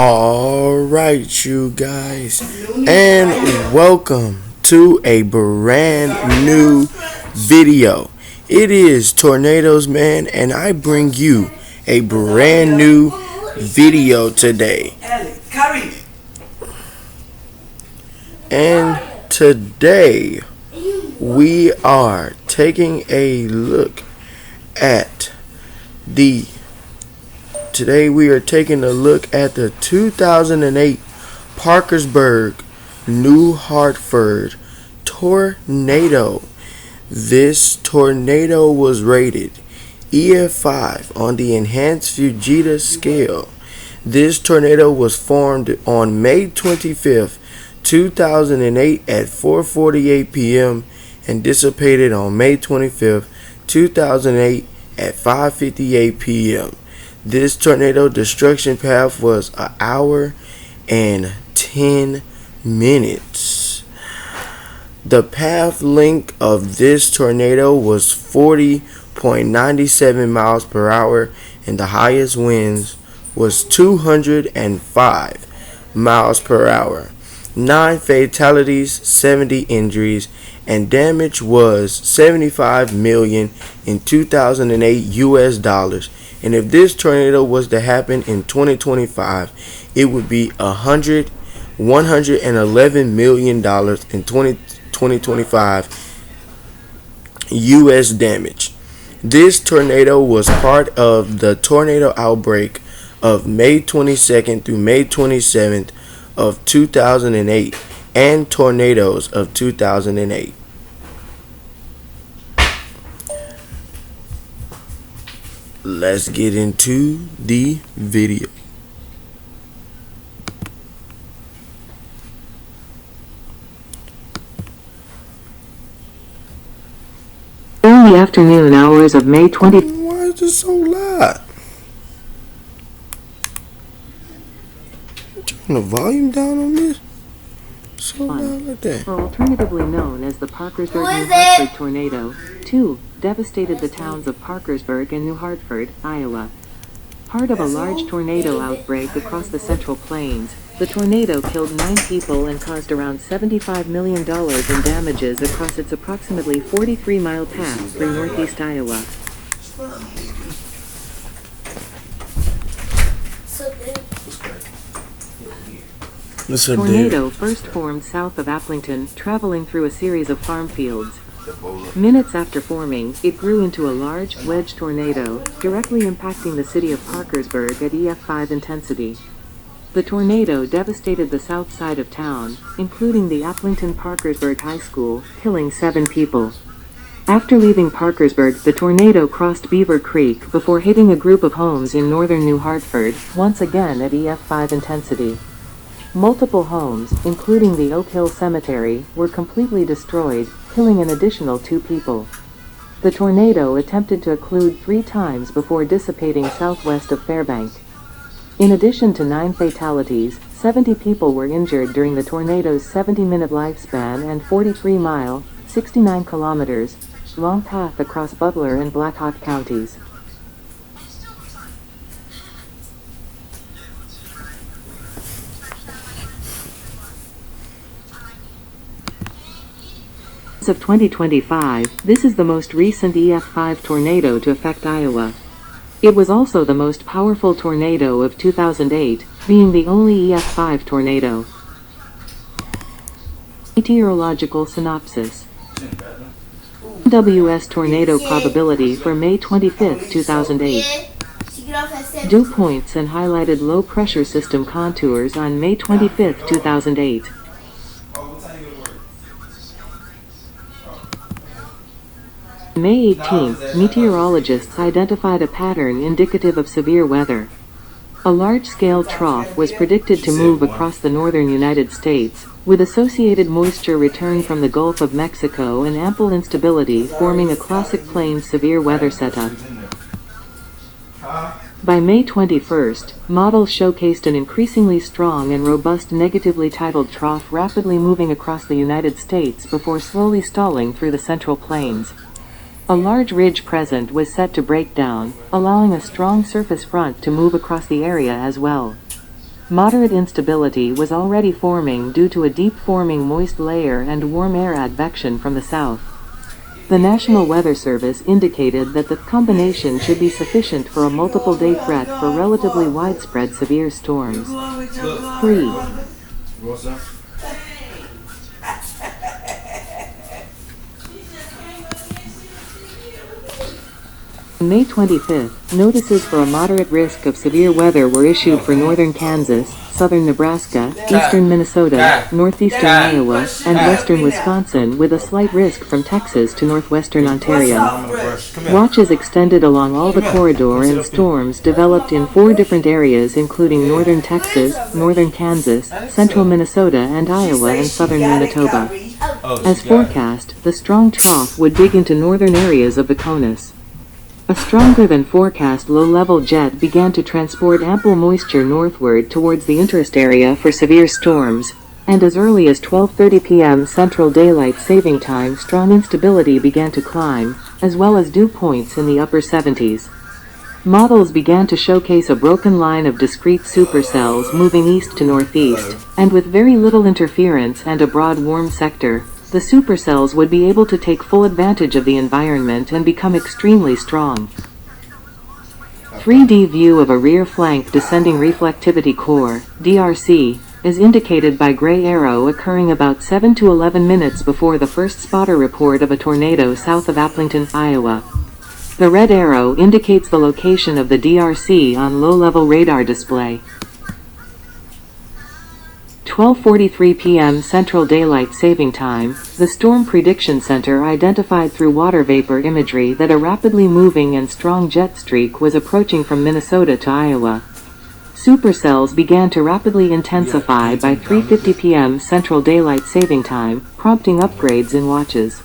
Alright, you guys, and welcome to a brand new video. It is Tornadoes, man, and I bring you a brand new video today. And today we are taking a look at the 2008 Parkersburg New Hartford tornado. This tornado was rated EF5 on the enhanced Fujita scale. This tornado was formed on May 25th, 2008 at 4:48 p.m. and dissipated on May 25th, 2008 at 5:58 p.m. This tornado destruction path was an hour and 10 minutes. The path length of this tornado was 40.97 miles per hour, and the highest winds was 205 miles per hour. 9 fatalities, 70 injuries, and damage was $75 million in 2008 US dollars. And if this tornado was to happen in 2025, it would be $111 million in 2025 US damage. This tornado was part of the tornado outbreak of May 22nd through May 27th of 2008 and tornadoes of 2008. Let's get into the video. Early afternoon hours of May 20. Why is this so loud? Turn the volume down on this. So loud like that. Or alternatively known as the Parkersburg and New Hartford tornado. 2. Devastated the towns of Parkersburg and New Hartford, Iowa. Part of a large tornado outbreak across the Central Plains, the tornado killed 9 people and caused around $75 million in damages across its approximately 43-mile path through northeast Iowa. The tornado first formed south of Aplington, traveling through a series of farm fields. Minutes after forming, it grew into a large, wedge tornado, directly impacting the city of Parkersburg at EF5 intensity. The tornado devastated the south side of town, including the Aplington-Parkersburg High School, killing 7 people. After leaving Parkersburg, the tornado crossed Beaver Creek before hitting a group of homes in northern New Hartford, once again at EF5 intensity. Multiple homes, including the Oak Hill Cemetery, were completely destroyed, killing an additional 2 people. The tornado attempted to occlude 3 times before dissipating southwest of Fairbank. In addition to 9 fatalities, 70 people were injured during the tornado's 70-minute lifespan and 43-mile, 69 kilometers, long path across Butler and Black Hawk counties. As of 2025, this is the most recent EF5 tornado to affect Iowa. It was also the most powerful tornado of 2008, being the only EF5 tornado. Meteorological synopsis. WS tornado probability for May 25, 2008. Dew points and highlighted low pressure system contours on May 25, 2008. May 18th, meteorologists identified a pattern indicative of severe weather. A large-scale trough was predicted to move across the northern United States, with associated moisture return from the Gulf of Mexico and ample instability forming a classic plains severe weather setup. By May 21st, models showcased an increasingly strong and robust negatively tidal trough rapidly moving across the United States before slowly stalling through the Central Plains. A large ridge present was set to break down, allowing a strong surface front to move across the area as well. Moderate instability was already forming due to a deep-forming moist layer and warm air advection from the south. The National Weather Service indicated that the combination should be sufficient for a multiple-day threat for relatively widespread severe storms. 3. On May 25, notices for a moderate risk of severe weather were issued for northern Kansas, southern Nebraska, eastern Minnesota, northeastern Iowa, and western Wisconsin, with a slight risk from Texas to northwestern Ontario. Watches extended along all the corridor, and storms developed in 4 different areas including northern Texas, northern Kansas, central Minnesota and Iowa, and southern Manitoba. As forecast, the strong trough would dig into northern areas of the CONUS. A stronger than forecast low-level jet began to transport ample moisture northward towards the interest area for severe storms, and as early as 12:30 p.m. Central Daylight Saving Time, strong instability began to climb, as well as dew points in the upper 70s. Models began to showcase a broken line of discrete supercells moving east to northeast, and with very little interference and a broad warm sector, the supercells would be able to take full advantage of the environment and become extremely strong. 3D view of a rear flank descending reflectivity core, DRC, is indicated by gray arrow occurring about 7 to 11 minutes before the first spotter report of a tornado south of Aplington, Iowa. The red arrow indicates the location of the DRC on low-level radar display. 12:43 p.m. Central Daylight Saving Time, the Storm Prediction Center identified through water vapor imagery that a rapidly moving and strong jet streak was approaching from Minnesota to Iowa. Supercells began to rapidly intensify by 3:50 p.m. Central Daylight Saving Time, prompting upgrades in watches.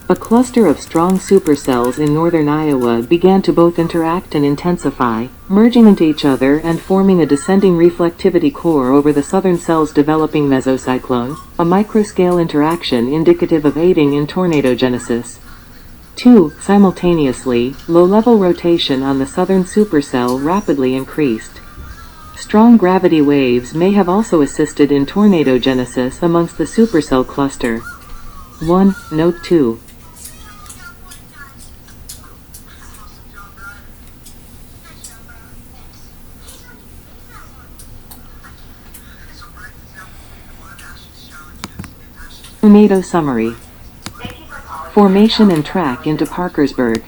A cluster of strong supercells in northern Iowa began to both interact and intensify, merging into each other and forming a descending reflectivity core over the southern cells, developing mesocyclone, a microscale interaction indicative of aiding in tornadogenesis. 2. Simultaneously, low-level rotation on the southern supercell rapidly increased. Strong gravity waves may have also assisted in tornadogenesis amongst the supercell cluster. 1. Note 2. Tornado summary. Formation and track into Parkersburg.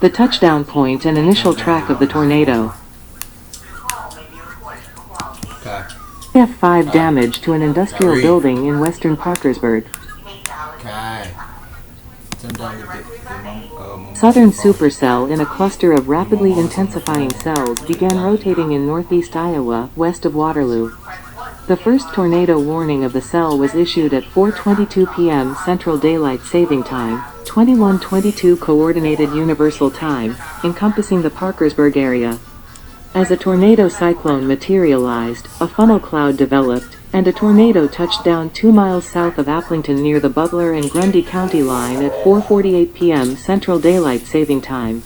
The touchdown point and initial track of the tornado. EF5 damage to an industrial building in western Parkersburg. Southern supercell in a cluster of rapidly intensifying cells began rotating in northeast Iowa, west of Waterloo. The first tornado warning of the cell was issued at 4:22 p.m. Central Daylight Saving Time, 21:22 Coordinated Universal Time, encompassing the Parkersburg area. As a tornado cyclone materialized, a funnel cloud developed, and a tornado touched down 2 miles south of Aplington near the Butler and Grundy County line at 4:48 p.m. Central Daylight Saving Time.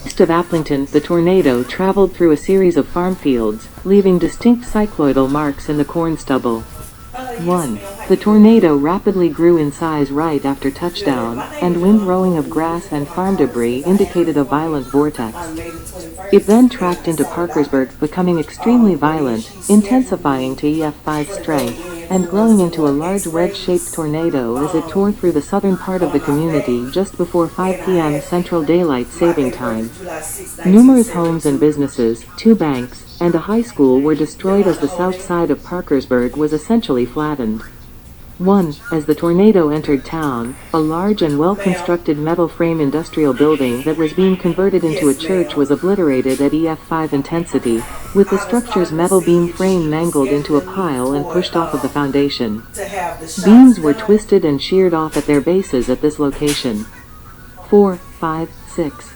East of Aplington, the tornado traveled through a series of farm fields, leaving distinct cycloidal marks in the corn stubble. 1. The tornado rapidly grew in size right after touchdown, and windrowing of grass and farm debris indicated a violent vortex. It then tracked into Parkersburg, becoming extremely violent, intensifying to EF5 strength, and growing into a large wedge-shaped tornado as it tore through the southern part of the community just before 5 p.m. Central Daylight Saving Time. Numerous homes and businesses, 2 banks, and a high school were destroyed as the south side of Parkersburg was essentially flattened. 1. As the tornado entered town, a large and well-constructed metal frame industrial building that was being converted into a church was obliterated at EF5 intensity, with the structure's metal beam frame mangled into a pile and pushed off of the foundation. Beams were twisted and sheared off at their bases at this location. 4, 5, 6.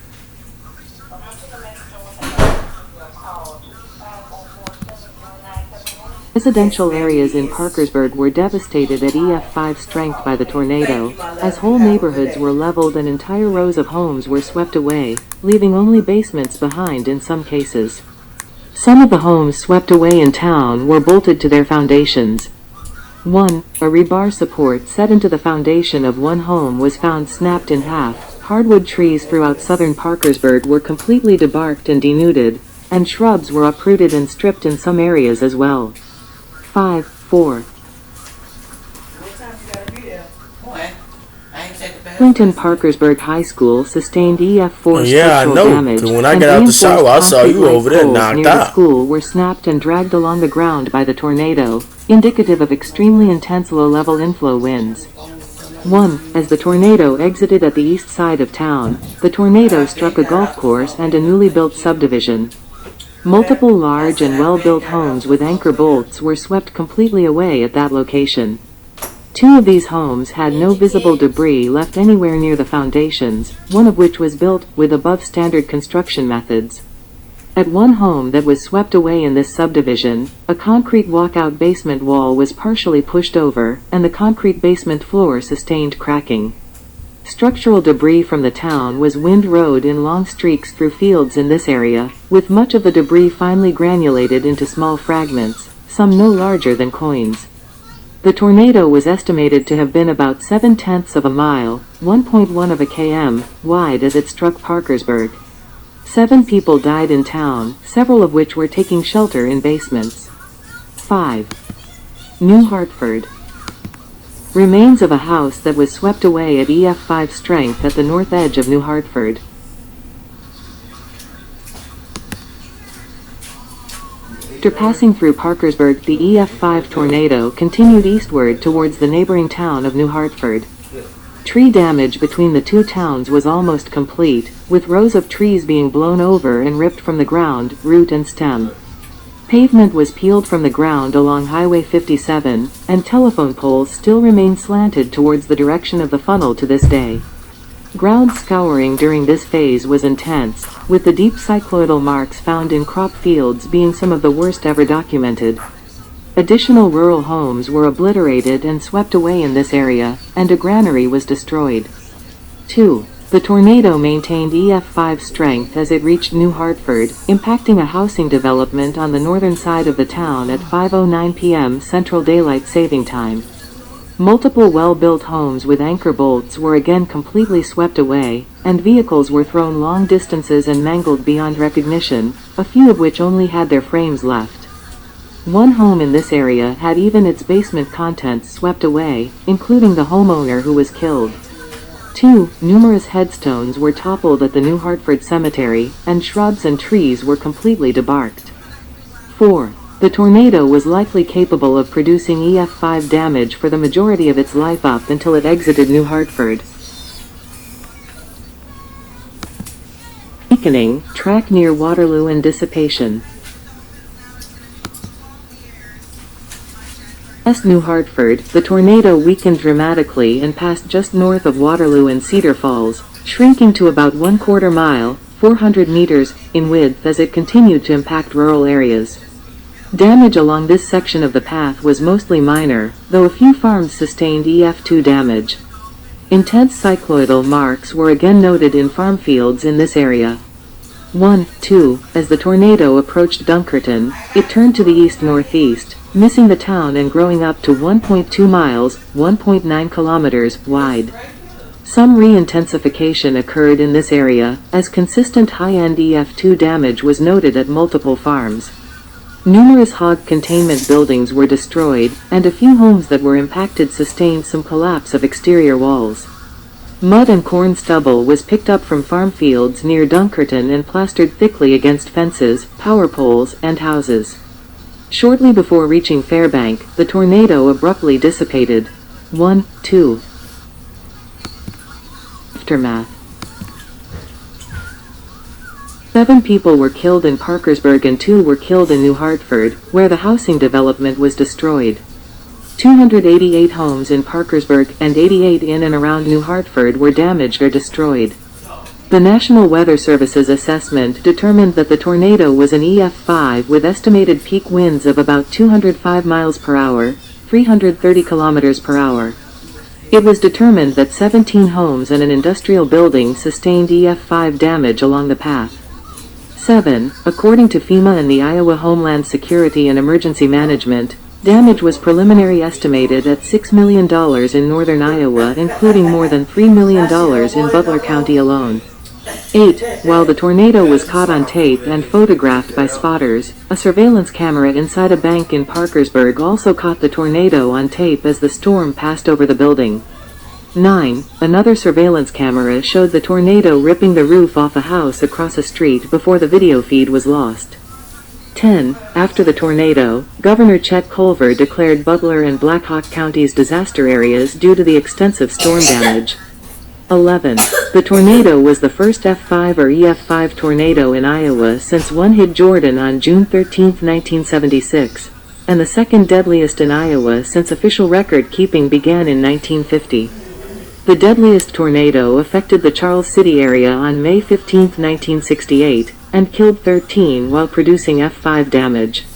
Residential areas in Parkersburg were devastated at EF5 strength by the tornado, as whole neighborhoods were leveled and entire rows of homes were swept away, leaving only basements behind in some cases. Some of the homes swept away in town were bolted to their foundations. 1. A rebar support set into the foundation of one home was found snapped in half. Hardwood trees throughout southern Parkersburg were completely debarked and denuded, and shrubs were uprooted and stripped in some areas as well. 4. Aplington-Parkersburg High School sustained EF4 structural damage, when I got out the shower, I saw you over there knocked near out. The school were snapped and dragged along the ground by the tornado, indicative of extremely intense low-level inflow winds. 1. As the tornado exited at the east side of town, the tornado struck a golf course and a newly built subdivision. Multiple large and well-built homes with anchor bolts were swept completely away at that location. 2 of these homes had no visible debris left anywhere near the foundations, one of which was built with above-standard construction methods. At one home that was swept away in this subdivision, a concrete walkout basement wall was partially pushed over, and the concrete basement floor sustained cracking. Structural debris from the town was windrowed in long streaks through fields in this area, with much of the debris finely granulated into small fragments, some no larger than coins. The tornado was estimated to have been about 7/10 of a mile, 1.1 of a km, wide as it struck Parkersburg. 7 people died in town, several of which were taking shelter in basements. 5. New Hartford. Remains of a house that was swept away at EF5 strength at the north edge of New Hartford. After passing through Parkersburg, the EF5 tornado continued eastward towards the neighboring town of New Hartford. Tree damage between the two towns was almost complete, with rows of trees being blown over and ripped from the ground, root and stem. Pavement was peeled from the ground along Highway 57, and telephone poles still remain slanted towards the direction of the funnel to this day. Ground scouring during this phase was intense, with the deep cycloidal marks found in crop fields being some of the worst ever documented. Additional rural homes were obliterated and swept away in this area, and a granary was destroyed. 2. The tornado maintained EF5 strength as it reached New Hartford, impacting a housing development on the northern side of the town at 5:09 p.m. Central Daylight Saving Time. Multiple well-built homes with anchor bolts were again completely swept away, and vehicles were thrown long distances and mangled beyond recognition, a few of which only had their frames left. One home in this area had even its basement contents swept away, including the homeowner who was killed. 2. Numerous headstones were toppled at the New Hartford Cemetery, and shrubs and trees were completely debarked. 4. The tornado was likely capable of producing EF5 damage for the majority of its life up until it exited New Hartford. Weakening, track near Waterloo and dissipation. West New Hartford, the tornado weakened dramatically and passed just north of Waterloo and Cedar Falls, shrinking to about 1/4 mile, 400 meters, in width as it continued to impact rural areas. Damage along this section of the path was mostly minor, though a few farms sustained EF2 damage. Intense cycloidal marks were again noted in farm fields in this area. 1. 2. As the tornado approached Dunkerton, it turned to the east-northeast, missing the town and growing up to 1.2 miles, 1.9 kilometers, wide. Some re-intensification occurred in this area, as consistent high-end EF2 damage was noted at multiple farms. Numerous hog containment buildings were destroyed, and a few homes that were impacted sustained some collapse of exterior walls. Mud and corn stubble was picked up from farm fields near Dunkerton and plastered thickly against fences, power poles, and houses. Shortly before reaching Fairbank, the tornado abruptly dissipated. 1. 2. Aftermath. 7 people were killed in Parkersburg and 2 were killed in New Hartford, where the housing development was destroyed. 288 homes in Parkersburg and 88 in and around New Hartford were damaged or destroyed. The National Weather Service's assessment determined that the tornado was an EF5 with estimated peak winds of about 205 miles per hour, 330 kilometers per hour. It was determined that 17 homes and an industrial building sustained EF5 damage along the path. 7. According to FEMA and the Iowa Homeland Security and Emergency Management, damage was preliminary estimated at $6 million in northern Iowa, including more than $3 million in Butler County alone. 8. While the tornado was caught on tape and photographed by spotters, a surveillance camera inside a bank in Parkersburg also caught the tornado on tape as the storm passed over the building. 9. Another surveillance camera showed the tornado ripping the roof off a house across a street before the video feed was lost. 10. After the tornado, Governor Chet Culver declared Butler and Black Hawk counties disaster areas due to the extensive storm damage. 11. The tornado was the first F5 or EF5 tornado in Iowa since one hit Jordan on June 13, 1976, and the second deadliest in Iowa since official record keeping began in 1950. The deadliest tornado affected the Charles City area on May 15, 1968, and killed 13 while producing F5 damage.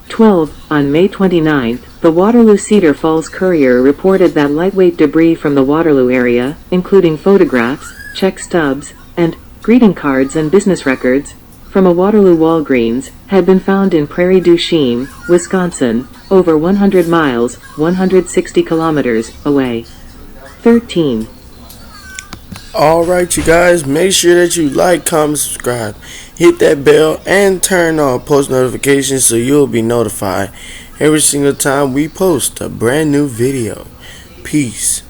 12. On May 29, the Waterloo Cedar Falls Courier reported that lightweight debris from the Waterloo area, including photographs, check stubs, and greeting cards and business records, from a Waterloo Walgreens, had been found in Prairie du Chien, Wisconsin, over 100 miles, 160 kilometers, away. 13. Alright, you guys, make sure that you like, comment, subscribe, hit that bell, and turn on post notifications so you'll be notified every single time we post a brand new video. Peace.